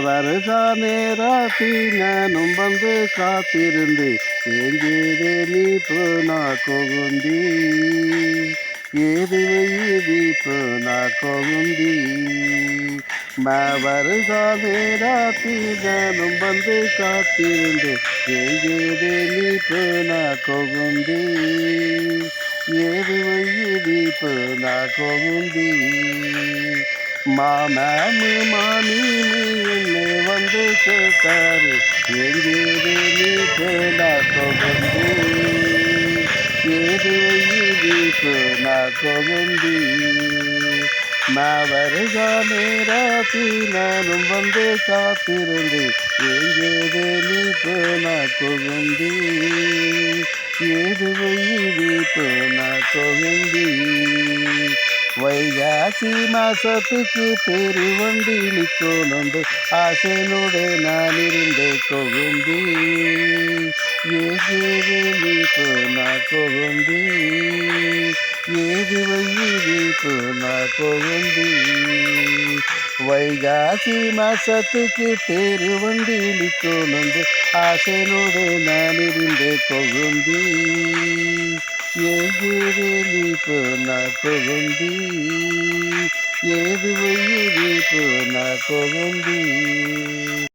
வருகானே ராத்தி நானும் வந்து காத்திருந்து ஏங்கேதே நீ போனா கொகுந்தி ஏது இது போனா கொகுந்தி வருகானே ராத்தி நானும் வந்து காத்திருந்து ஏங்கேதே நீ போனா கொகுந்தி ஏது இது போனா கொகுந்தி மாமு மாமி என்னை வந்து கேட்டாரு எங்கேது நீ போனா கொகுந்தி ஏது இது போனா கொகுந்தி வருகானே ராத்தி நானும் வந்து காத்திருந்து எங்கேது நீ போனா கொகுந்தி ஏது இது போனா கொகுந்தி வைகாசி மாசத்துக்கு பெருவண்டி நிற்கணுண்டு ஆசையோடு நான் இருந்த கொகுந்தி ஏது நீ போனா கொகுந்தி ஏது வயிறு போனா கொகுந்தி வைகாசி மாசத்துக்கு பெருவண்டி நிற்கணுண்டு ஆசையோடு நான் இருந்த கொகுந்தி ஏது நீ போனா கொகுந்தி ஏது வயிறு போனா கொகுந்தி